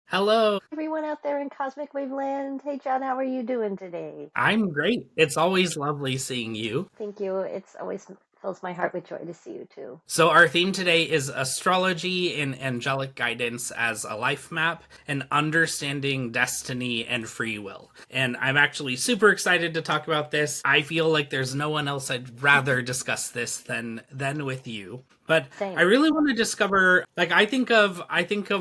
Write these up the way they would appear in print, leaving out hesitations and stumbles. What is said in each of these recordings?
Hello. Everyone out there in Cosmic Wave Land. Hey, John, how are you doing today? I'm great. It's always lovely seeing you. Thank you. It's always fills my heart with joy to see you too. So, our theme today is astrology and angelic guidance as a life map and understanding destiny and free will. And I'm actually super excited to talk about this. I feel like there's no one else I'd rather discuss this than with you. But I Same. really want to discover, like, I think of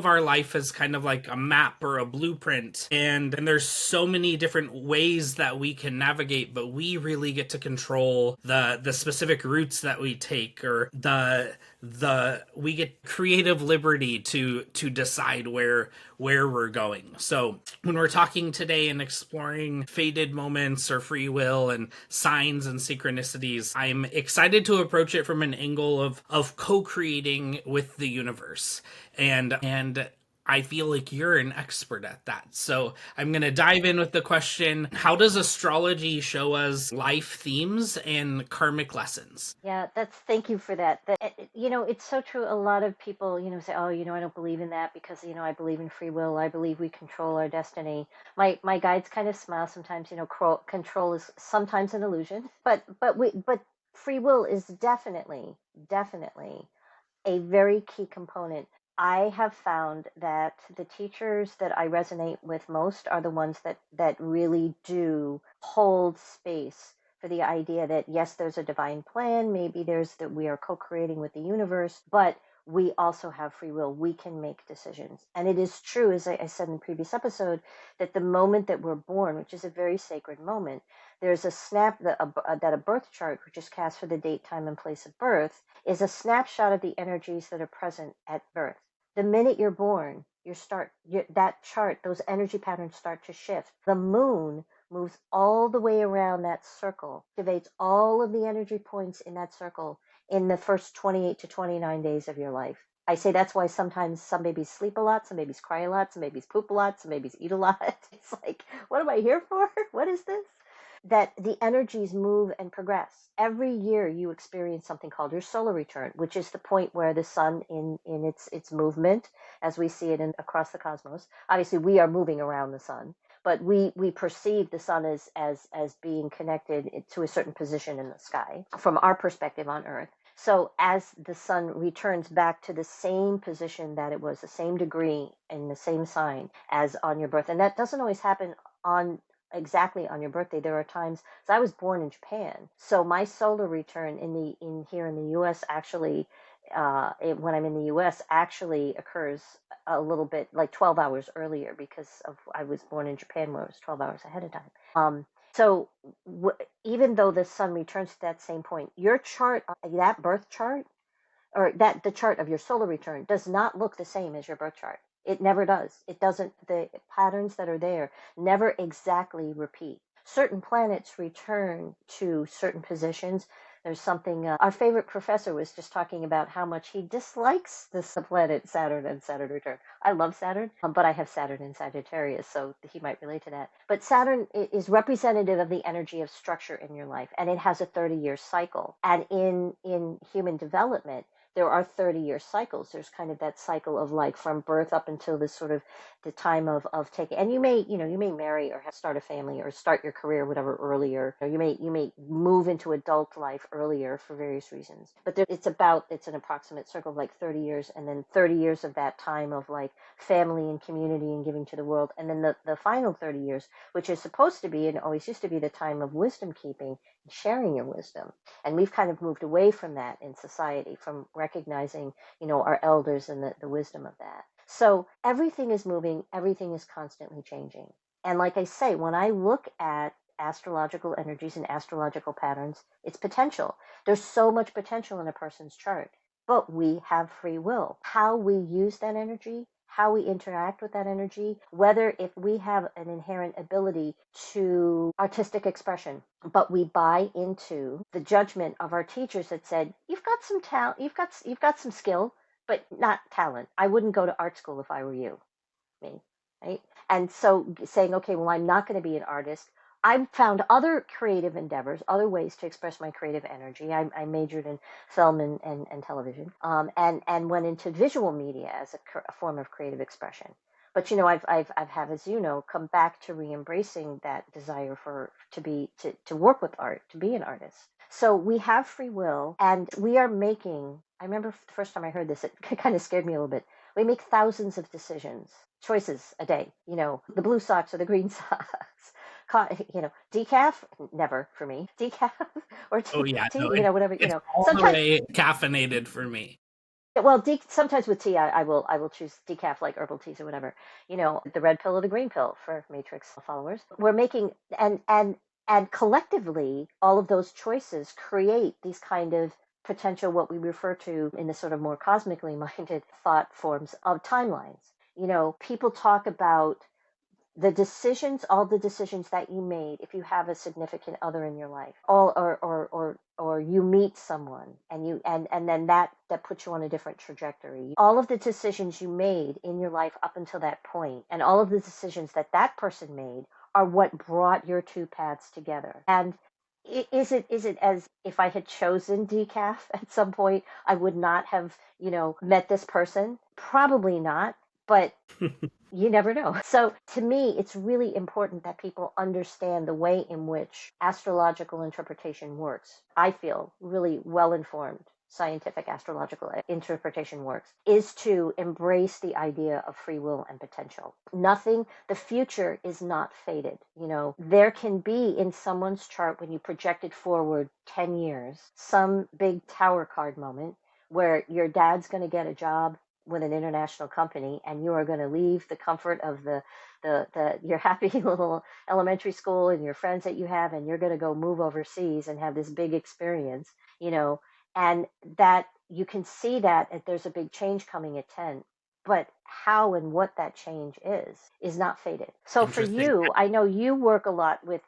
our life as kind of like a map or a blueprint, and there's so many different ways that we can navigate, but we really get to control the specific routes that we take, or the we get creative liberty to decide where we're going. So when we're talking today and exploring fated moments or free will and signs and synchronicities, I'm excited to approach it from an angle of co-creating with the universe. And I feel like you're an expert at that. So I'm going to dive in with the question: how does astrology show us life themes and karmic lessons? Yeah, thank you for that. It's so true. A lot of people, say, "Oh, I don't believe in that because, I believe in free will. I believe we control our destiny." My guides kind of smile sometimes. Control is sometimes an illusion, but free will is definitely a very key component. I have found that the teachers that I resonate with most are the ones that really do hold space for the idea that yes, there's a divine plan, maybe there's that we are co-creating with the universe, but we also have free will. We can make decisions. And it is true, as I said in the previous episode, that the moment that we're born, which is a very sacred moment, there's a snap that a birth chart, which is cast for the date, time, and place of birth, is a snapshot of the energies that are present at birth. The minute you're born, that chart, those energy patterns start to shift. The moon moves all the way around that circle, activates all of the energy points in that circle in the first 28 to 29 days of your life. I say that's why sometimes some babies sleep a lot, some babies cry a lot, some babies poop a lot, some babies eat a lot. It's like, what am I here for? What is this? That the energies move and progress. Every year you experience something called your solar return, which is the point where the sun in its movement, as we see it across the cosmos. Obviously, we are moving around the sun, but we perceive the sun as being connected to a certain position in the sky from our perspective on Earth. So as the sun returns back to the same position that it was, the same degree in the same sign as on your birth, and that doesn't always happen on exactly on your birthday. There are times, so I was born in Japan, so my solar return in here in the U.S. actually, when I'm in the U.S. actually occurs a little bit like 12 hours earlier because of I was born in Japan where it was 12 hours ahead of time. So even though the sun returns to that same point, your chart, that birth chart, or that the chart of your solar return does not look the same as your birth chart. It never does. It doesn't, the patterns that are there never exactly repeat. Certain planets return to certain positions. There's something, our favorite professor was just talking about how much he dislikes this planet Saturn and Saturn return. I love Saturn, but I have Saturn in Sagittarius, so he might relate to that. But Saturn is representative of the energy of structure in your life, and it has a 30-year cycle. And in human development, there are 30-year cycles. There's kind of that cycle of like from birth up until this sort of the time of taking, and you may marry or start a family or start your career, whatever, earlier, or you may move into adult life earlier for various reasons. But it's an approximate circle of like 30 years, and then 30 years of that time of like family and community and giving to the world. And then the final 30 years, which is supposed to be and always used to be the time of wisdom keeping, sharing your wisdom. And we've kind of moved away from that in society, from recognizing, our elders and the wisdom of that. So everything is moving, everything is constantly changing. And like I say, when I look at astrological energies and astrological patterns, it's potential. There's so much potential in a person's chart, but we have free will. How we use that energy, how we interact with that energy, whether if we have an inherent ability to artistic expression, but we buy into the judgment of our teachers that said, you've got some talent, you've got some skill, but not talent. I wouldn't go to art school if I were you, me, right? And so saying, okay, well, I'm not going to be an artist. I've found other creative endeavors, other ways to express my creative energy. I majored in film and television, and went into visual media as a form of creative expression. But I've have, as you know, come back to re-embracing that desire for to work with art, to be an artist. So we have free will, and we are making. I remember the first time I heard this, it kind of scared me a little bit. We make thousands of choices a day. The blue socks or the green socks. Decaf, never for me. Decaf or Oh yeah, tea, no, whatever. it's all the Sometimes, way caffeinated for me. well, sometimes with tea, I will choose decaf, like herbal teas or whatever. The red pill or the green pill for Matrix followers. We're making, and collectively, all of those choices create these kind of potential, what we refer to in the sort of more cosmically minded thought forms of timelines. People talk about all the decisions that you made if you have a significant other in your life, all or you meet someone, and then that puts you on a different trajectory. All of the decisions you made in your life up until that point, and all of the decisions that person made, are what brought your two paths together. And is it as if I had chosen decaf at some point, I would not have met this person? Probably not, but you never know. So to me, it's really important that people understand the way in which astrological interpretation works. I feel really well informed scientific astrological interpretation works is to embrace the idea of free will and potential. The future is not fated. There can be in someone's chart, when you project it forward 10 years, some big tower card moment where your dad's going to get a job with an international company, and you are going to leave the comfort of your happy little elementary school and your friends that you have, and you're going to go move overseas and have this big experience, and that you can see that there's a big change coming at 10. But how and what that change is not fated. So for Interesting. you, I know you work a lot with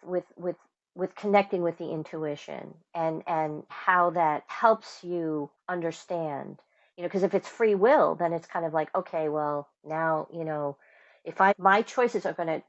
connecting with the intuition, and how that helps you understand, because if it's free will, then it's kind of like, okay, well, now, if my choices are going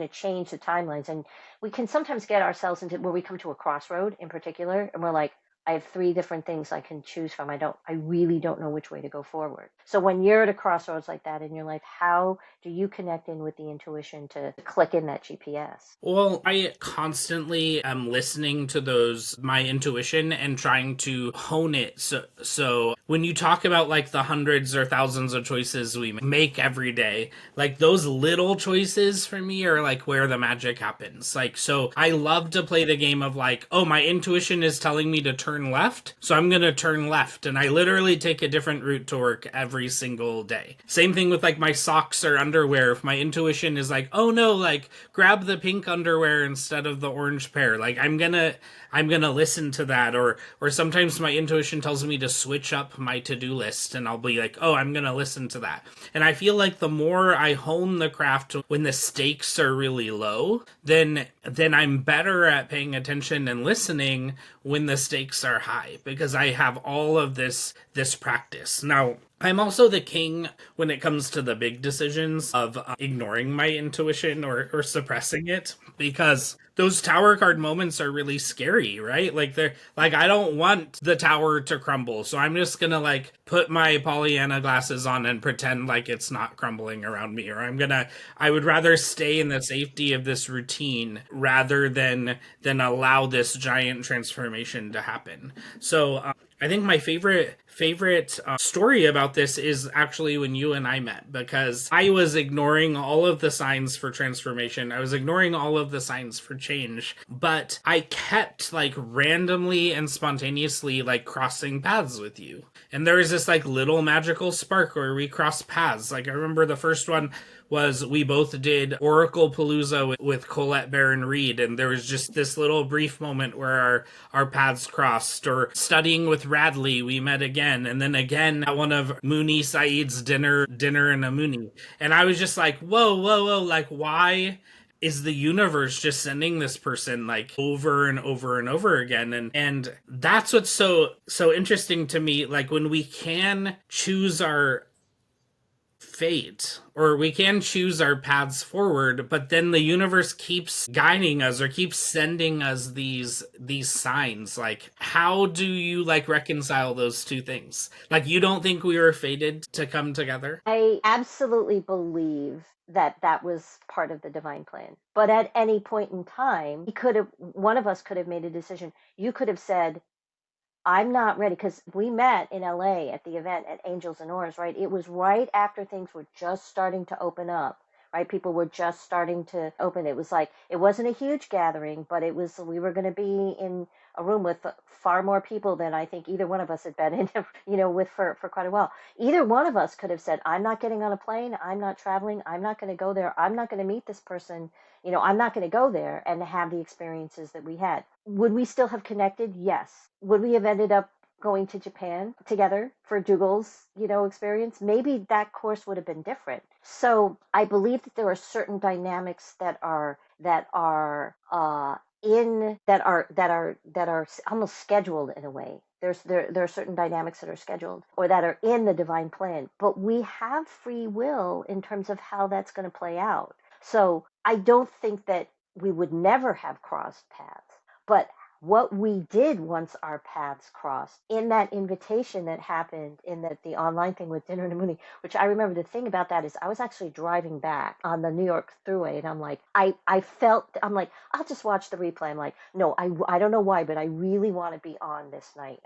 to change the timelines. And we can sometimes get ourselves into where we come to a crossroad in particular, and we're like, I have three different things I can choose from. I really don't know which way to go forward. So when you're at a crossroads like that in your life, how do you connect in with the intuition to click in that GPS? Well, I constantly am listening to my intuition and trying to hone it. So when you talk about like the hundreds or thousands of choices we make every day, like those little choices for me are like where the magic happens. Like, so I love to play the game of like, oh, my intuition is telling me to turn left, so I'm going to turn left. And I literally take a different route to work every single day. Same thing with like my socks or underwear. If my intuition is like, oh no, like grab the pink underwear instead of the orange pair, like I'm gonna listen to that. Or sometimes my intuition tells me to switch up my to-do list, and I'll be like, oh, I'm gonna listen to that. And I feel like the more I hone the craft when the stakes are really low, then I'm better at paying attention and listening when the stakes are high, because I have all of this practice. Now, I'm also the king when it comes to the big decisions of ignoring my intuition or suppressing it, because those tower card moments are really scary, right? Like they're like, I don't want the tower to crumble, so I'm just gonna like put my Pollyanna glasses on and pretend like it's not crumbling around me, or I would rather stay in the safety of this routine rather than allow this giant transformation to happen. So I think my favorite story about this is actually when you and I met, because I was ignoring all of the signs for transformation. I was ignoring all of the signs for change, but I kept like randomly and spontaneously like crossing paths with you. And there was this like little magical spark where we crossed paths. Like I remember the first one was we both did Oracle Palooza with Colette Baron Reed, and there was just this little brief moment where our paths crossed. Or studying with Radley, we met again, and then again at one of Mooney Saeed's dinner in a Mooney. And I was just like, whoa, whoa, whoa, like why is the universe just sending this person like over and over and over again? And that's what's so interesting to me, like when we can choose our fate, or we can choose our paths forward, but then the universe keeps guiding us or keeps sending us these signs. Like, how do you like reconcile those two things? Like, you don't think we were fated to come together? I absolutely believe that that was part of the divine plan. But at any point in time, one of us could have made a decision. You could have said, I'm not ready, because we met in LA at the event at Angels and Oars, right? It was right after things were just starting to open up, right? People were just starting to open. It was like, it wasn't a huge gathering, but we were going to be in a room with far more people than I think either one of us had been in, with for quite a while. Either one of us could have said, I'm not getting on a plane. I'm not traveling. I'm not going to go there. I'm not going to meet this person. I'm not going to go there and have the experiences that we had. Would we still have connected? Yes. Would we have ended up going to Japan together for Dougal's, experience? Maybe that course would have been different. So I believe that there are certain dynamics that are almost scheduled in a way. There are certain dynamics that are scheduled or that are in the divine plan, but we have free will in terms of how that's going to play out. So I don't think that we would never have crossed paths, but what we did once our paths crossed in that invitation that happened in the online thing with Dinner and Mooney, which I remember, the thing about that is I was actually driving back on the New York Thruway, and I'm like, I'm like, I'll just watch the replay. I'm like, no, I don't know why, but I really want to be on this night.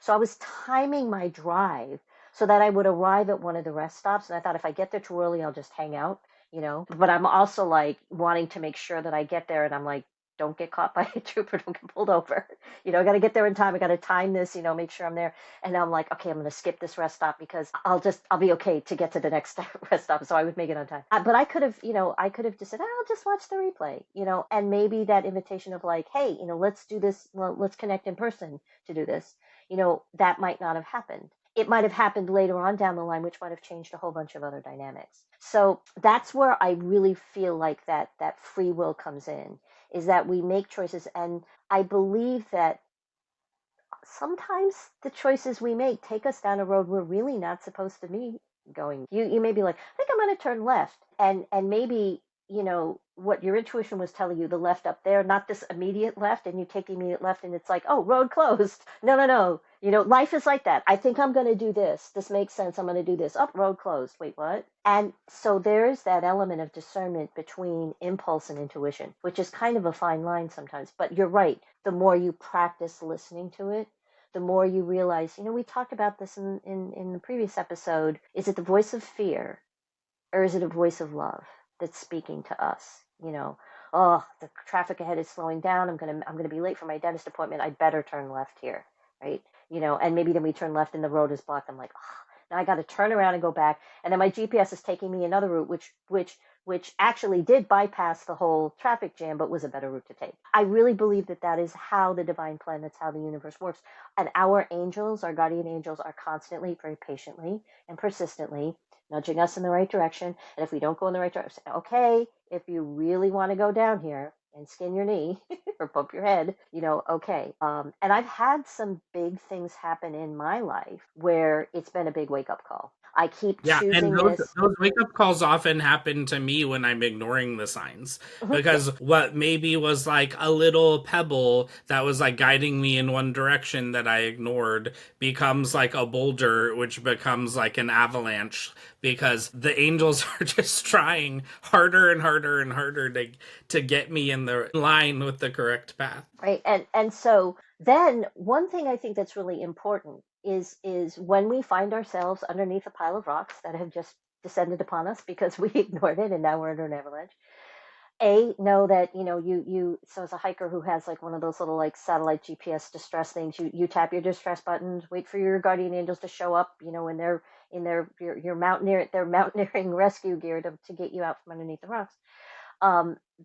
So I was timing my drive so that I would arrive at one of the rest stops, and I thought if I get there too early, I'll just hang out. But I'm also like wanting to make sure that I get there, and I'm like, don't get caught by a trooper, don't get pulled over. I got to get there in time. I got to time this, make sure I'm there. And I'm like, okay, I'm going to skip this rest stop because I'll be okay to get to the next rest stop. So I would make it on time. But I could have, just said, I'll just watch the replay, and maybe that invitation of like, hey, let's do this. Well, let's connect in person to do this. That might not have happened. It might have happened later on down the line, which might have changed a whole bunch of other dynamics. So that's where I really feel like that free will comes in, is that we make choices. And I believe that sometimes the choices we make take us down a road we're really not supposed to be going. You may be like, I think I'm going to turn left. And maybe, what your intuition was telling you, the left up there, not this immediate left, and you take the immediate left and it's like, oh, road closed. No. Life is like that. I think I'm going to do this. This makes sense. I'm going to do this. Oh, road closed. Wait, what? And so there's that element of discernment between impulse and intuition, which is kind of a fine line sometimes. But you're right. The more you practice listening to it, the more you realize, we talked about this in the previous episode. Is it the voice of fear, or is it a voice of love that's speaking to us? Oh, the traffic ahead is slowing down. I'm gonna be late for my dentist appointment. I'd better turn left here, right? And maybe then we turn left and the road is blocked. I'm like, oh, now I got to turn around and go back. And then my GPS is taking me another route, which actually did bypass the whole traffic jam, but was a better route to take. I really believe that is how the divine plan, that's how the universe works. And our angels, our guardian angels, are constantly, very patiently and persistently nudging us in the right direction. And if we don't go in the right direction, okay, if you really want to go down here and skin your knee or bump your head, okay. And I've had some big things happen in my life where it's been a big wake-up call. I keep Yeah, and choosing those this. those wake up calls often happen to me when I'm ignoring the signs, because what maybe was like a little pebble that was like guiding me in one direction that I ignored becomes like a boulder, which becomes like an avalanche, because the angels are just trying harder and harder and harder to get me in the line with the correct path. Right. And so then one thing I think that's really important is when we find ourselves underneath a pile of rocks that have just descended upon us because we ignored it and now we're under an avalanche. Know that, so as a hiker who has like one of those little like satellite GPS distress things, you tap your distress buttons, wait for your guardian angels to show up, in your mountaineering rescue gear to get you out from underneath the rocks.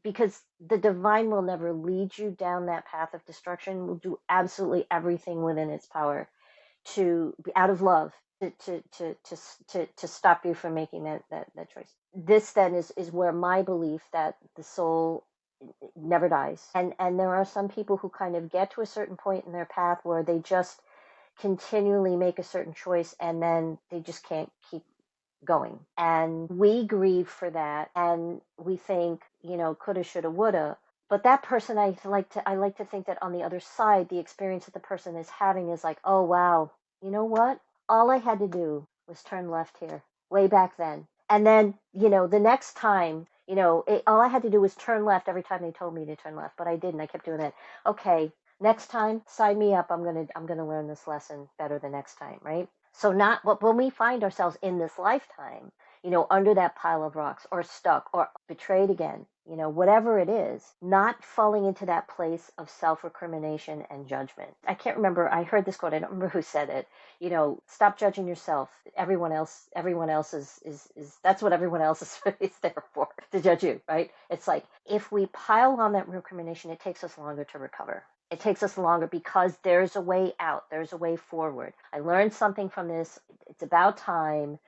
Because the divine will never lead you down that path of destruction, will do absolutely everything within its power to be out of love to stop you from making that choice. This then is where my belief that the soul never dies, and there are some people who kind of get to a certain point in their path where they just continually make a certain choice and then they just can't keep going. And we grieve for that, and we think, coulda, shoulda, woulda. But that person, I like to think that on the other side, the experience that the person is having is like, oh wow, you know what? All I had to do was turn left here, way back then. And then, the next time, all I had to do was turn left every time they told me to turn left, but I didn't. I kept doing that. Okay, next time, sign me up. I'm gonna learn this lesson better the next time, right? So not but when we find ourselves in this lifetime, under that pile of rocks, or stuck, or betrayed again, whatever it is, not falling into that place of self-recrimination and judgment. I can't remember, I heard this quote, I don't remember who said it. Stop judging yourself. Everyone else is that's what everyone else is there for, to judge you, right? It's like, if we pile on that recrimination, it takes us longer to recover. It takes us longer, because there's a way out, there's a way forward. I learned something from this. It's about time.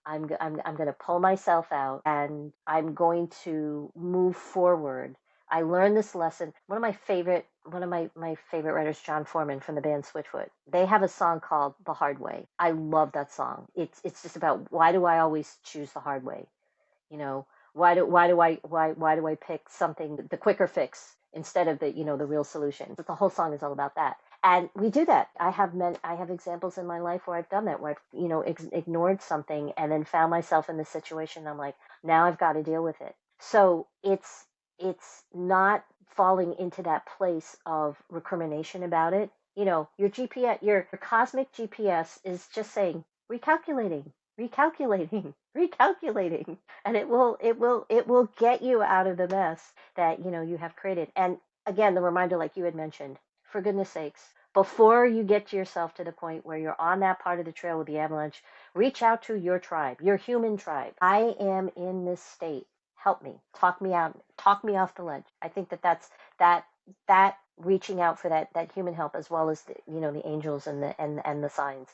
I'm going to pull myself out, and I'm going to move forward. I learned this lesson. One of my favorite writers, John Foreman from the band Switchfoot. They have a song called "The Hard Way." I love that song. It's just about, why do I always choose the hard way? You know, why do I pick something, the quicker fix, instead of the real solution? But the whole song is all about that. And we do that. I have examples in my life where I've done that, where I've, ignored something, and then found myself in the situation. I'm like, now I've got to deal with it. So it's not falling into that place of recrimination about it. Your GPS, your cosmic GPS, is just saying, recalculating, recalculating, recalculating, and it will get you out of the mess that you have created. And again, the reminder, like you had mentioned, for goodness sakes, before you get yourself to the point where you're on that part of the trail with the avalanche, reach out to your tribe, your human tribe. I am in this state. Help me. Talk me out. Talk me off the ledge. I think that reaching out for that human help, as well as the angels and the signs.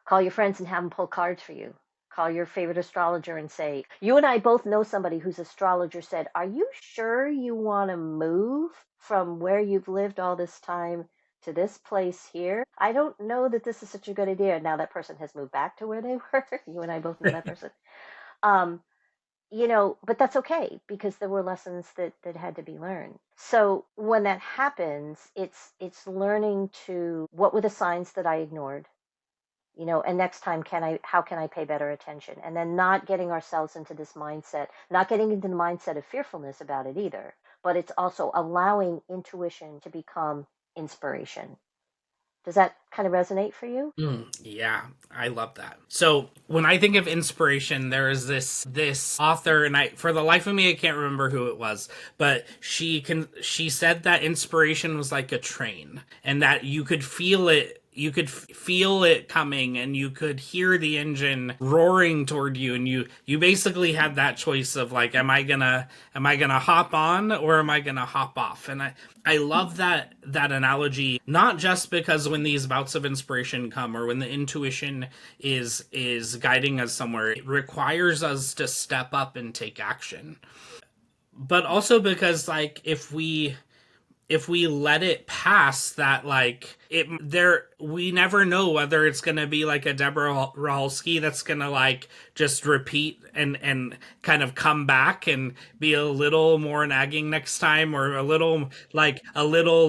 Call your friends and have them pull cards for you. Call your favorite astrologer and say, you and I both know somebody whose astrologer said, are you sure you want to move from where you've lived all this time to this place here? I don't know that this is such a good idea. Now that person has moved back to where they were. You and I both know that person. Um, but that's okay, because there were lessons that had to be learned. So when that happens, it's learning to, what were the signs that I ignored? And next time, how can I pay better attention? And then not getting ourselves into this mindset, not getting into the mindset of fearfulness about it either, but it's also allowing intuition to become inspiration. Does that kind of resonate for you? Yeah, I love that. So when I think of inspiration, there is this author, and I, for the life of me, I can't remember who it was, but she said that inspiration was like a train, and that you could feel it. You could feel it coming, and you could hear the engine roaring toward you, and you basically had that choice of like, am I gonna hop on, or am I gonna hop off? And I love that analogy, not just because when these bouts of inspiration come, or when the intuition is guiding us somewhere, it requires us to step up and take action, but also because, like, if we let it pass, that, like, it there, we never know whether it's gonna be like a Deborah Rahalski that's gonna, like, just repeat and kind of come back and be a little more nagging next time, or a little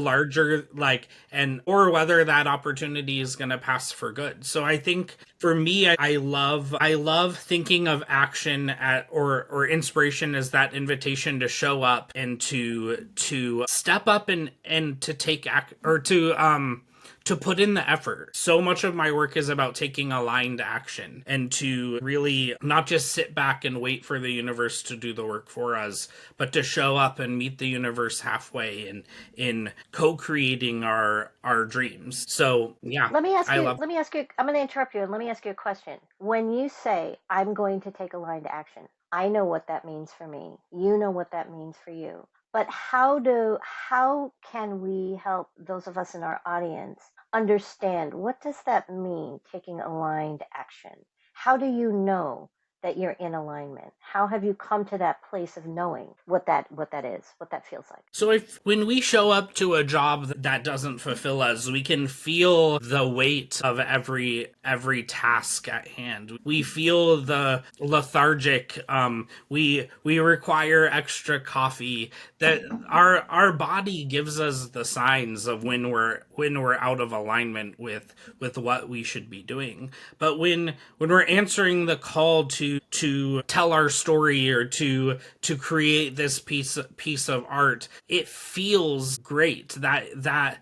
larger, like, and or whether that opportunity is gonna pass for good. So I think for me, I love thinking of action at, or inspiration as that invitation to show up and to step up and to take act, or to put in the effort. So much of my work is about taking aligned action, and to really not just sit back and wait for the universe to do the work for us, but to show up and meet the universe halfway in co-creating our dreams. So yeah, Let me ask I you, love. let me ask you, I'm going to interrupt you, and let me ask you a question. When you say, I'm going to take aligned action, I know what that means for me. You know what that means for you. But how can we help those of us in our audience understand, what does that mean, taking aligned action? How do you know that you're in alignment? How have you come to that place of knowing what that is, what that feels like? So if when we show up to a job that doesn't fulfill us, we can feel the weight of every task at hand. We feel the lethargic. We require extra coffee. That our body gives us the signs of when we're out of alignment with what we should be doing. But when we're answering the call to tell our story or to create this piece of art, it feels great. That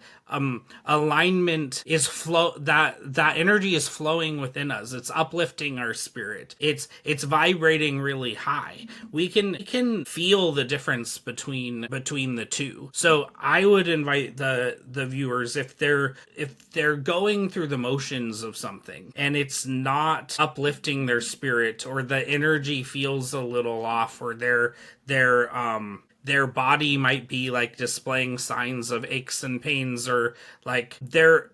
alignment is flow that energy is flowing within us. It's uplifting our spirit. It's vibrating really high. We can feel the difference between the two. So I would invite the viewers, if they're going through the motions of something and it's not uplifting their spirit, or the energy feels a little off, or their body might be like displaying signs of aches and pains, or like they're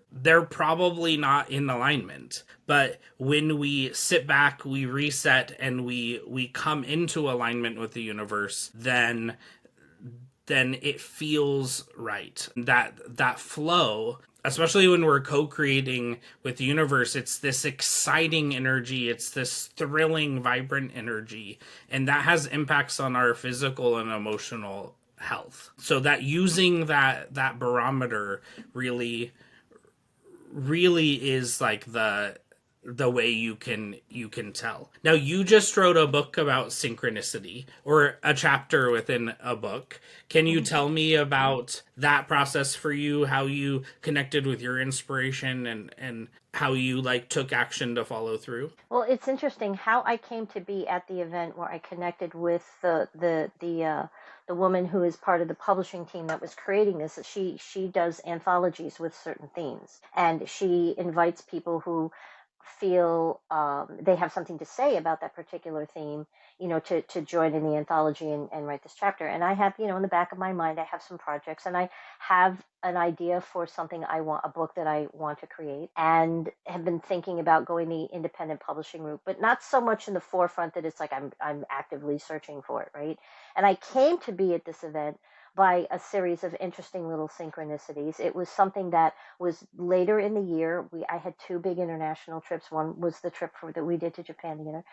probably not in alignment. But when we sit back, we reset, and we come into alignment with the universe, then it feels right. That flow, especially when we're co-creating with the universe, it's this exciting energy, it's this thrilling, vibrant energy, and that has impacts on our physical and emotional health. So that using that barometer really is like the way you can tell. Now, you just wrote a book about synchronicity, or a chapter within a book. Can you tell me about that process for you, how you connected with your inspiration, and how you like took action to follow through? Well, it's interesting how I came to be at the event where I connected with the woman who is part of the publishing team that was creating this. She does anthologies with certain themes, and she invites people who feel they have something to say about that particular theme, to join in the anthology and write this chapter. And I have, in the back of my mind, I have some projects, and I have an idea for something a book that I want to create, and have been thinking about going the independent publishing route, but not so much in the forefront that it's like I'm actively searching for it, right? And I came to be at this event by a series of interesting little synchronicities. It was something that was later in the year. I had two big international trips. One was the trip that we did to Japan together,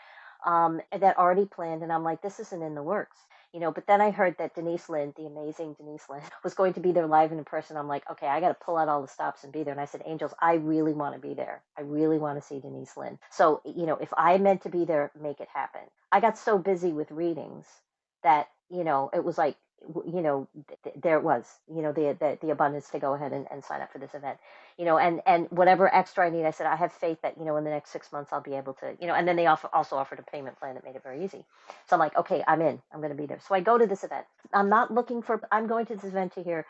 that already planned, and I'm like, this isn't in the works. But then I heard that Denise Lind, the amazing Denise Lind, was going to be there live and in person. I'm like, okay, I got to pull out all the stops and be there. And I said, Angels, I really want to be there. I really want to see Denise Lind. So, if I meant to be there, make it happen. I got so busy with readings that, it was like, there it was, the abundance to go ahead and sign up for this event, and whatever extra I need, I said, I have faith that, in the next 6 months I'll be able to, and then they also offered a payment plan that made it very easy. So I'm like, okay, I'm going to be there. So I go to this event. I'm going to this event to hear,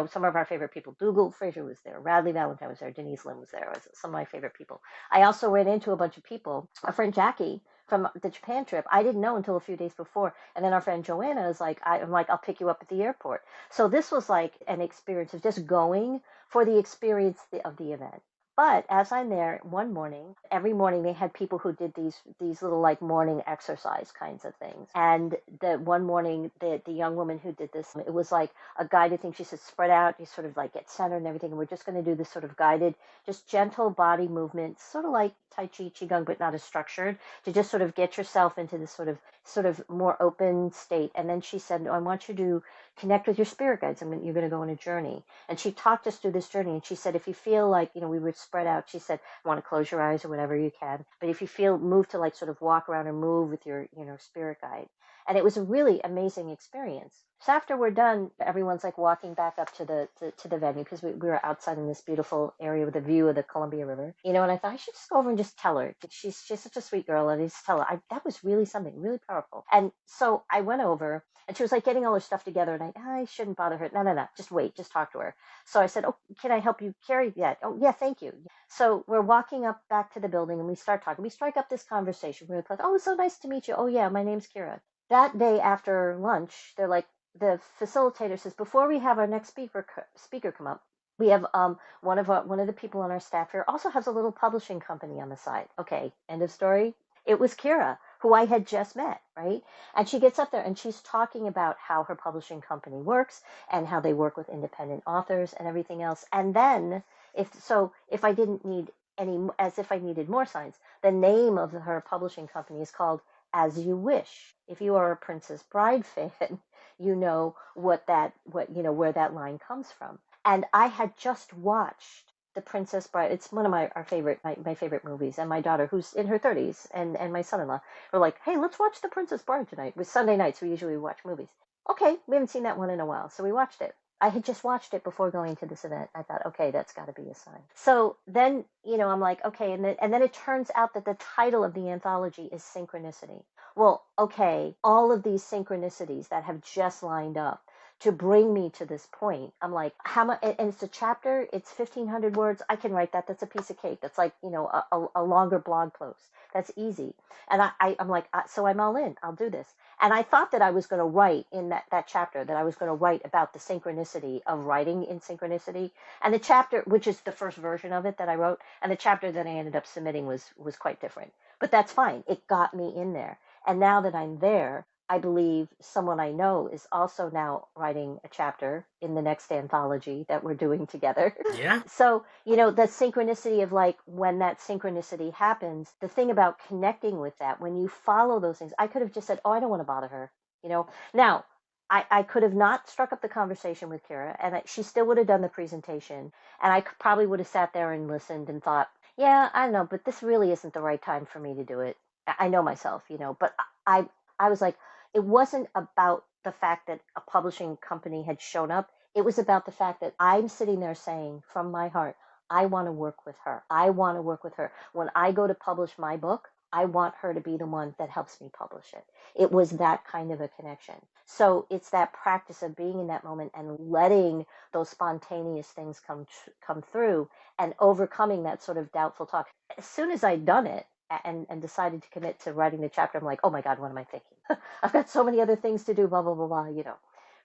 some of our favorite people. Dougal Fraser was there. Radley Valentine was there. Denise Lim was there. Was some of my favorite people. I also ran into a bunch of people. A friend, Jackie, from the Japan trip, I didn't know until a few days before. And then our friend Joanna is like, I'm like, I'll pick you up at the airport. So this was like an experience of just going for the experience of the event. But as I'm there one morning, every morning they had people who did these little like morning exercise kinds of things. And the one morning, the young woman who did this, it was like a guided thing. She said, spread out, you sort of like get centered and everything. And we're just going to do this sort of guided, just gentle body movement, sort of like Tai Chi, Qigong, but not as structured, to just sort of get yourself into this sort of more open state. And then she said, no, I want you to connect with your spirit guides. You're going to go on a journey. And she talked us through this journey. And she said, if you feel like, we were spread out, she said, want to close your eyes or whatever you can. But if you feel moved to like sort of walk around or move with your, spirit guide. And it was a really amazing experience. So after we're done, everyone's like walking back up to the venue, because we were outside in this beautiful area with a view of the Columbia River. And I thought I should just go over and just tell her. She's such a sweet girl, and I just tell her that was really something really powerful. And so I went over, and she was like getting all her stuff together, and I shouldn't bother her. No, just wait, just talk to her. So I said, oh, can I help you carry that? Oh yeah, thank you. So we're walking up back to the building, and we start talking. We strike up this conversation. We're like, oh, it's so nice to meet you. Oh yeah, my name's Kira. That day after lunch, they're like, the facilitator says, before we have our next speaker come up, we have one of the people on our staff here also has a little publishing company on the side. Okay, end of story. It was Kira, who I had just met, right? And she gets up there and she's talking about how her publishing company works and how they work with independent authors and everything else. And then if I didn't need any, as if I needed more signs, the name of her publishing company is called As You Wish. If you are a Princess Bride fan, you know where that line comes from. And I had just watched The Princess Bride. It's one of my favorite movies. And my daughter, who's in her 30s, and my son-in-law were like, "Hey, let's watch The Princess Bride tonight." It was Sunday nights. We usually watch movies. Okay, we haven't seen that one in a while, so we watched it. I had just watched it before going to this event. I thought, okay, that's got to be a sign. So then, I'm like, okay, and then it turns out that the title of the anthology is Synchronicity. Well, okay, all of these synchronicities that have just lined up to bring me to this point. I'm like, how much? And it's a chapter. It's 1,500 words. I can write that. That's a piece of cake. That's like, a longer blog post. That's easy. And I'm like, so I'm all in. I'll do this. And I thought that I was going to write in that chapter, that I was going to write about the synchronicity of writing in synchronicity. And the chapter, which is the first version of it that I wrote, and the chapter that I ended up submitting was quite different. But that's fine. It got me in there. And now that I'm there, I believe someone I know is also now writing a chapter in the next anthology that we're doing together. Yeah. So, the synchronicity of, like, when that synchronicity happens, the thing about connecting with that, when you follow those things, I could have just said, oh, I don't want to bother her. Now, I could have not struck up the conversation with Kira, and she still would have done the presentation. And I probably would have sat there and listened and thought, yeah, I don't know, but this really isn't the right time for me to do it. I know myself, but I was like, it wasn't about the fact that a publishing company had shown up. It was about the fact that I'm sitting there saying from my heart, I want to work with her. I want to work with her. When I go to publish my book, I want her to be the one that helps me publish it. It was that kind of a connection. So it's that practice of being in that moment and letting those spontaneous things come through and overcoming that sort of doubtful talk. As soon as I'd done it, and decided to commit to writing the chapter, I'm like, oh my God, what am I thinking? I've got so many other things to do, blah, blah, blah, blah,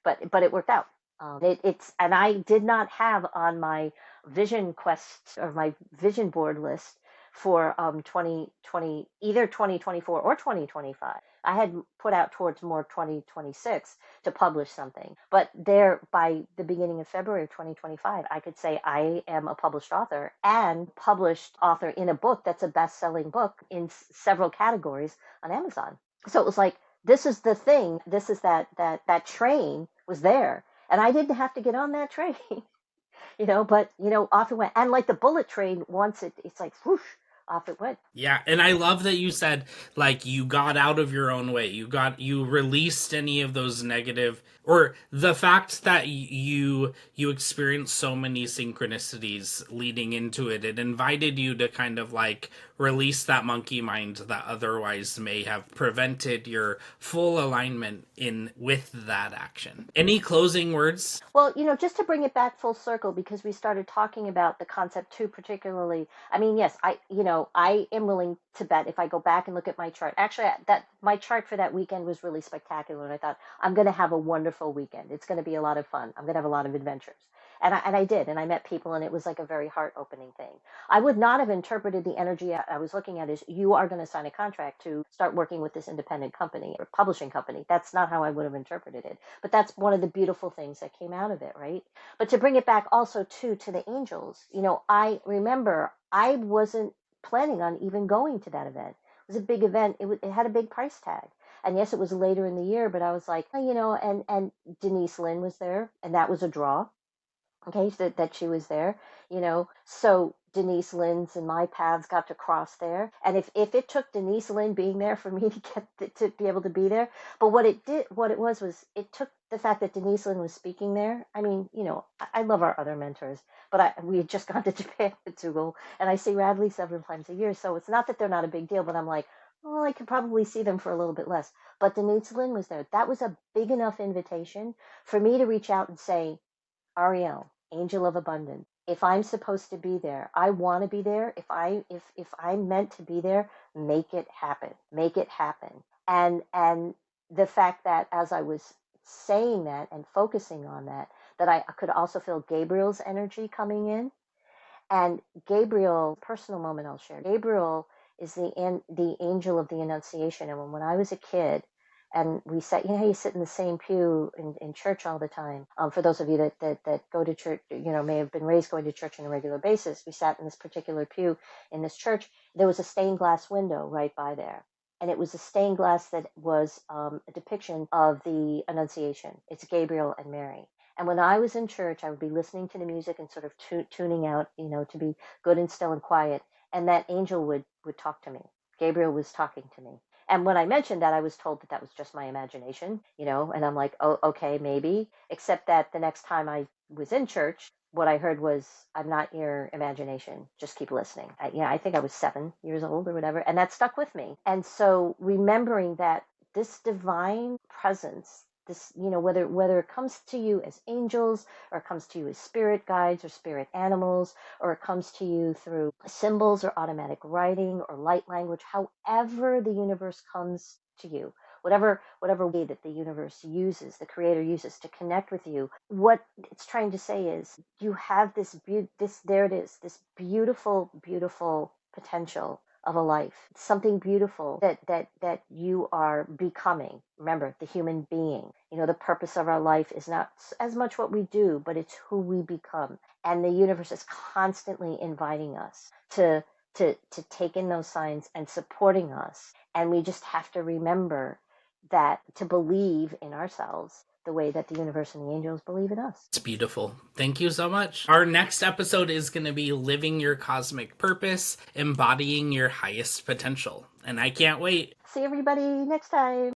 But it worked out. And I did not have on my vision quest or my vision board list for 2020, either 2024 or 2025. I had put out towards more 2026 to publish something. But there, by the beginning of February of 2025, I could say I am a published author and published author in a book that's a best-selling book in several categories on Amazon. So it was like, this is the thing. This is that train was there. And I didn't have to get on that train, but, off it went. And like the bullet train, once it's like, whoosh, off it went. Yeah, and I love that you said, like, you got out of your own way. You released any of those negative, or the fact that you experienced so many synchronicities leading into it. It invited you to kind of like release that monkey mind that otherwise may have prevented your full alignment in with that action. Any closing words? Well, just to bring it back full circle, because we started talking about the concept too, particularly. I mean, yes, I am willing to bet if I go back and look at my chart. Actually, that my chart for that weekend was really spectacular, and I thought I'm going to have a wonderful weekend. It's going to be a lot of fun. I'm going to have a lot of adventures. And I did, and I met people, and it was like a very heart-opening thing. I would not have interpreted the energy I was looking at as, you are going to sign a contract to start working with this independent company or publishing company. That's not how I would have interpreted it. But that's one of the beautiful things that came out of it, right? But to bring it back also to the angels, I remember I wasn't planning on even going to that event. It was a big event. It had a big price tag. And yes, it was later in the year, but I was like, and Denise Lynn was there, and that was a draw. Okay, so that she was there, so Denise Lynn's and my paths got to cross there. And if it took Denise Lynn being there for me to get to be able to be there, but what it was it took the fact that Denise Lynn was speaking there. I mean, I love our other mentors, but we had just gone to Japan with Tugel, and I see Radley several times a year, so it's not that they're not a big deal, but I'm like, well, I could probably see them for a little bit less. But Denise Lynn was there. That was a big enough invitation for me to reach out and say, Ariel, angel of abundance, if I'm supposed to be there, I want to be there. If I'm meant to be there, make it happen. Make it happen. And the fact that as I was saying that and focusing on that I could also feel Gabriel's energy coming in. And Gabriel, personal moment I'll share. Gabriel is the angel of the Annunciation. And when I was a kid, and we sat, you know, how you sit in the same pew in church all the time. For those of you that go to church, you know, may have been raised going to church on a regular basis, we sat in this particular pew in this church. There was a stained glass window right by there. And it was a stained glass that was a depiction of the Annunciation. It's Gabriel and Mary. And when I was in church, I would be listening to the music and sort of tuning out, you know, to be good and still and quiet. And that angel would talk to me. Gabriel was talking to me. And when I mentioned that, I was told that was just my imagination, you know, and I'm like, oh, okay, maybe. Except that the next time I was in church, what I heard was, I'm not your imagination. Just keep listening. I think I was 7 years old or whatever. And that stuck with me. And so remembering that this divine presence, this, you know, whether it comes to you as angels, or it comes to you as spirit guides or spirit animals, or it comes to you through symbols or automatic writing or light language, however the universe comes to you, whatever way that the universe uses, the creator uses to connect with you, what it's trying to say is you have this beautiful, beautiful potential of a life, something beautiful that you are becoming. Remember, the human being, you know, the purpose of our life is not as much what we do, but it's who we become. And the universe is constantly inviting us to take in those signs and supporting us. And we just have to remember that, to believe in ourselves the way that the universe and the angels believe in us. It's beautiful. Thank you so much. Our next episode is going to be living your cosmic purpose, embodying your highest potential. And I can't wait. See everybody next time.